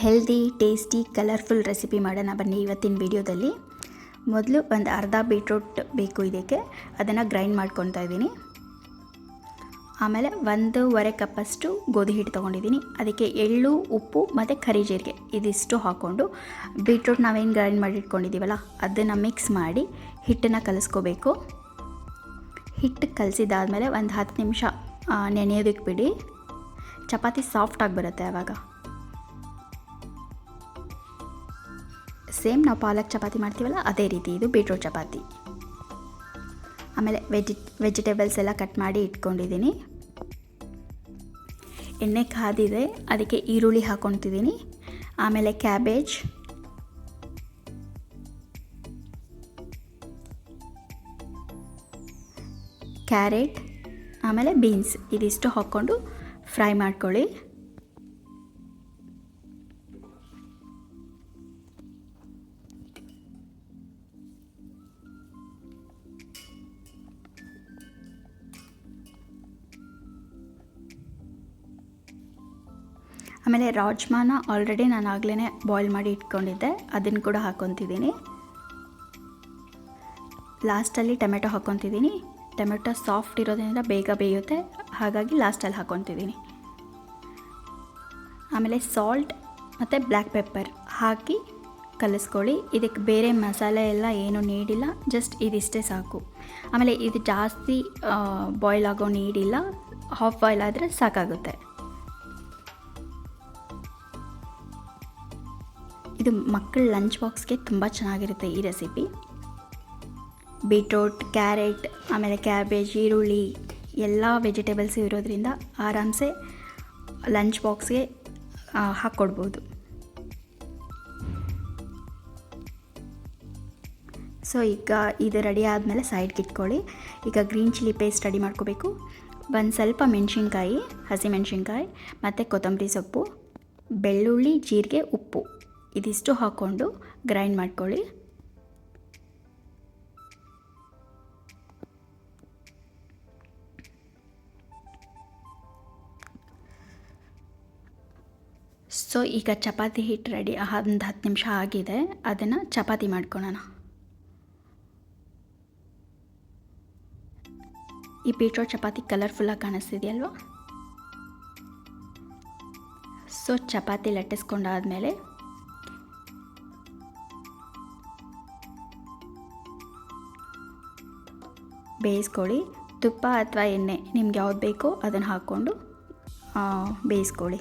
Healthy tasty colourful recipe ಮಾಡೋಣ ಬನ್ನಿ ಇವತ್ತಿನ ವಿಡಿಯೋದಲ್ಲಿ. ಮೊದಲು ಒಂದು ಅರ್ಧ ಬೀಟ್ರೂಟ್ ಬೇಕು ಇದಕ್ಕೆ, ಅದನ್ನು ಗ್ರೈಂಡ್ ಮಾಡ್ಕೊತಾ ಇದ್ದೀನಿ. ಆಮೇಲೆ 1.5 ಕಪ್ಪಷ್ಟು ಗೋಧಿ ಹಿಟ್ಟು ತೊಗೊಂಡಿದ್ದೀನಿ. ಅದಕ್ಕೆ ಎಳ್ಳು, ಉಪ್ಪು ಮತ್ತು ಕರಿ ಜೀರಿಗೆ ಇದಿಷ್ಟು ಹಾಕ್ಕೊಂಡು ಬೀಟ್ರೂಟ್ ನಾವೇನು ಗ್ರೈಂಡ್ ಮಾಡಿ ಇಟ್ಕೊಂಡಿದ್ದೀವಲ್ಲ ಅದನ್ನು ಮಿಕ್ಸ್ ಮಾಡಿ ಹಿಟ್ಟನ್ನು ಕಲಿಸ್ಕೋಬೇಕು. ಹಿಟ್ಟು ಕಲಸಿದಾದ್ಮೇಲೆ ಒಂದು 10 ನಿಮಿಷ ನೆನೆಯೋದಕ್ಕೆ ಬಿಡಿ. ಚಪಾತಿ ಸಾಫ್ಟಾಗಿ ಬರುತ್ತೆ ಆವಾಗ. ಸೇಮ್ ನಾವು ಪಾಲಕ್ ಚಪಾತಿ ಮಾಡ್ತೀವಲ್ಲ ಅದೇ ರೀತಿ ಇದು ಬೀಟ್ರೂಟ್ ಚಪಾತಿ. ಆಮೇಲೆ ವೆಜಿಟೇಬಲ್ಸ್ ಎಲ್ಲ ಕಟ್ ಮಾಡಿ ಇಟ್ಕೊಂಡಿದ್ದೀನಿ. ಎಣ್ಣೆ ಕಾದಿದೆ, ಅದಕ್ಕೆ ಈರುಳ್ಳಿ ಹಾಕ್ಕೊತಿದ್ದೀನಿ. ಆಮೇಲೆ ಕ್ಯಾಬೇಜ್, ಕ್ಯಾರೆಟ್, ಆಮೇಲೆ ಬೀನ್ಸ್ ಇದಿಷ್ಟು ಹಾಕ್ಕೊಂಡು ಫ್ರೈ ಮಾಡ್ಕೊಳ್ಳಿ. ಆಮೇಲೆ ರಾಜ್ಮಾನ ಆಲ್ರೆಡಿ ನಾನು ಆಗಲೇ ಬಾಯ್ಲ್ ಮಾಡಿ ಇಟ್ಕೊಂಡಿದ್ದೆ, ಅದನ್ನು ಕೂಡ ಹಾಕ್ಕೊತಿದ್ದೀನಿ. ಲಾಸ್ಟಲ್ಲಿ ಟೊಮೆಟೊ ಹಾಕ್ಕೊತಿದ್ದೀನಿ. ಟೊಮೆಟೊ ಸಾಫ್ಟ್ ಇರೋದ್ರಿಂದ ಬೇಗ ಬೇಯುತ್ತೆ, ಹಾಗಾಗಿ ಲಾಸ್ಟಲ್ಲಿ ಹಾಕ್ಕೊತಿದ್ದೀನಿ. ಆಮೇಲೆ ಸಾಲ್ಟ್ ಮತ್ತು ಬ್ಲ್ಯಾಕ್ ಪೆಪ್ಪರ್ ಹಾಕಿ ಕಲಿಸ್ಕೊಳ್ಳಿ. ಇದಕ್ಕೆ ಬೇರೆ ಮಸಾಲೆ ಎಲ್ಲ ಏನೂ ನೀಡಿಲ್ಲ, ಜಸ್ಟ್ ಇದಿಷ್ಟೇ ಸಾಕು. ಆಮೇಲೆ ಇದು ಜಾಸ್ತಿ ಬಾಯ್ಲ್ ಆಗೋ ನೀಡಿಲ್ಲ, ಹಾಫ್ ಬಾಯ್ಲ್ ಆದರೆ ಸಾಕಾಗುತ್ತೆ. ಇದು ಮಕ್ಕಳ ಲಂಚ್ ಬಾಕ್ಸ್ಗೆ ತುಂಬ ಚೆನ್ನಾಗಿರುತ್ತೆ ಈ ರೆಸಿಪಿ. ಬೀಟ್ರೂಟ್, ಕ್ಯಾರೆಟ್, ಆಮೇಲೆ ಕ್ಯಾಬೇಜ್, ಈರುಳ್ಳಿ ಎಲ್ಲ ವೆಜಿಟೇಬಲ್ಸು ಇರೋದ್ರಿಂದ ಆರಾಮ್ಸೆ ಲಂಚ್ ಬಾಕ್ಸ್ಗೆ ಹಾಕ್ಕೊಡ್ಬೋದು. ಸೊ ಈಗ ಇದು ರೆಡಿ ಆದಮೇಲೆ ಸೈಡ್ಗೆ ಇಟ್ಕೊಳ್ಳಿ. ಈಗ ಗ್ರೀನ್ ಚಿಲ್ಲಿ ಪೇಸ್ಟ್ ರೆಡಿ ಮಾಡ್ಕೋಬೇಕು. ಒಂದು ಸ್ವಲ್ಪ ಮೆಣಸಿನ್ಕಾಯಿ, ಹಸಿಮೆಣಸಿನ್ಕಾಯಿ ಮತ್ತು ಕೊತ್ತಂಬರಿ ಸೊಪ್ಪು, ಬೆಳ್ಳುಳ್ಳಿ, ಜೀರಿಗೆ, ಉಪ್ಪು ಇದಿಷ್ಟು ಹಾಕ್ಕೊಂಡು ಗ್ರೈಂಡ್ ಮಾಡ್ಕೊಳ್ಳಿ. ಸೊ ಈಗ ಚಪಾತಿ ಹಿಟ್ಟು ರೆಡಿ, ಒಂದು 10 ನಿಮಿಷ ಆಗಿದೆ. ಅದನ್ನು ಚಪಾತಿ ಮಾಡ್ಕೊಳ್ಳೋಣ. ಈ ಬೀಟ್ರೂಟ್ ಚಪಾತಿ ಕಲರ್ಫುಲ್ಲಾಗಿ ಕಾಣಿಸ್ತಿದೆಯಲ್ವ. ಸೊ ಚಪಾತಿ ಲಟ್ಟಿಸ್ಕೊಂಡಾದ್ಮೇಲೆ ಬೇಯಿಸ್ಕೊಳ್ಳಿ. ತುಪ್ಪ ಅಥವಾ ಎಣ್ಣೆ ನಿಮ್ಗೆ ಯಾವ್ದು ಬೇಕೋ ಅದನ್ನು ಹಾಕ್ಕೊಂಡು ಬೇಯಿಸ್ಕೊಳ್ಳಿ.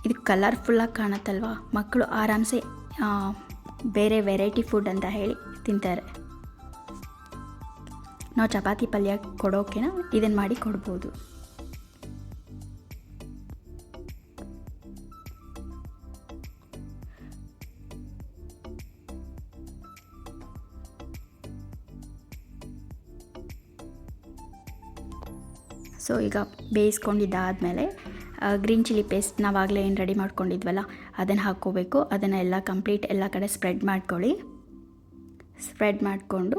ಇದು ಕಲರ್ಫುಲ್ಲಾಗಿ ಕಾಣುತ್ತಲ್ವ, ಮಕ್ಕಳು ಆರಾಮ್ಸೆ ಬೇರೆ ವೆರೈಟಿ ಫುಡ್ ಅಂತ ಹೇಳಿ ತಿಂತಾರೆ. ನಾವು ಚಪಾತಿ ಪಲ್ಯ ಕೊಡೋಕೆನ ಇದನ್ನು ಮಾಡಿ ಕೊಡ್ಬೋದು. ಸೊ ಈಗ ಬೇಯಿಸ್ಕೊಂಡಿದ್ದಾದಮೇಲೆ ಗ್ರೀನ್ ಚಿಲ್ಲಿ ಪೇಸ್ಟ್ ನಾವಾಗಲೇ ಏನು ರೆಡಿ ಮಾಡ್ಕೊಂಡಿದ್ವಲ್ಲ ಅದನ್ನು ಹಾಕ್ಕೋಬೇಕು. ಅದನ್ನು ಎಲ್ಲ ಕಂಪ್ಲೀಟ್ ಎಲ್ಲ ಕಡೆ ಸ್ಪ್ರೆಡ್ ಮಾಡ್ಕೊಳ್ಳಿ. ಸ್ಪ್ರೆಡ್ ಮಾಡಿಕೊಂಡು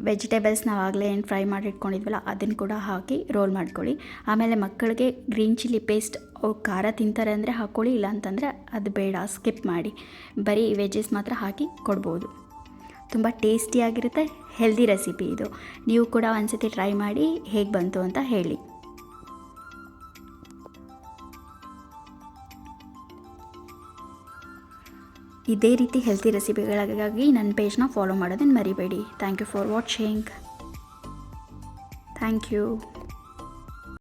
ವೆಜಿಟೇಬಲ್ಸ್ ನಾವಾಗಲೇ ಏನು ಫ್ರೈ ಮಾಡಿ ಇಟ್ಕೊಂಡಿದ್ವಲ್ಲ ಅದನ್ನು ಕೂಡ ಹಾಕಿ ರೋಲ್ ಮಾಡ್ಕೊಳ್ಳಿ. ಆಮೇಲೆ ಮಕ್ಕಳಿಗೆ ಗ್ರೀನ್ ಚಿಲ್ಲಿ ಪೇಸ್ಟ್ ಅವ್ರು ಖಾರ ತಿಂತಾರೆ ಅಂದರೆ ಹಾಕ್ಕೊಳ್ಳಿ, ಇಲ್ಲ ಅಂತಂದರೆ ಅದು ಬೇಡ, ಸ್ಕಿಪ್ ಮಾಡಿ. ಬರೀ ವೆಜ್ಜಸ್ ಮಾತ್ರ ಹಾಕಿ ಕೊಡ್ಬೋದು. ತುಂಬ ಟೇಸ್ಟಿಯಾಗಿರುತ್ತೆ, ಹೆಲ್ದಿ ರೆಸಿಪಿ ಇದು. ನೀವು ಕೂಡ ಒಂದ್ಸತಿ ಟ್ರೈ ಮಾಡಿ ಹೇಗೆ ಬಂತು ಅಂತ ಹೇಳಿ. ಇದೇ ರೀತಿ ಹೆಲ್ದಿ ರೆಸಿಪಿಗಳಿಗಾಗಿ ನನ್ನ ಪೇಜ್ನ ಫಾಲೋ ಮಾಡೋದನ್ನು ಮರಿಬೇಡಿ. Thank you for watching. Thank you.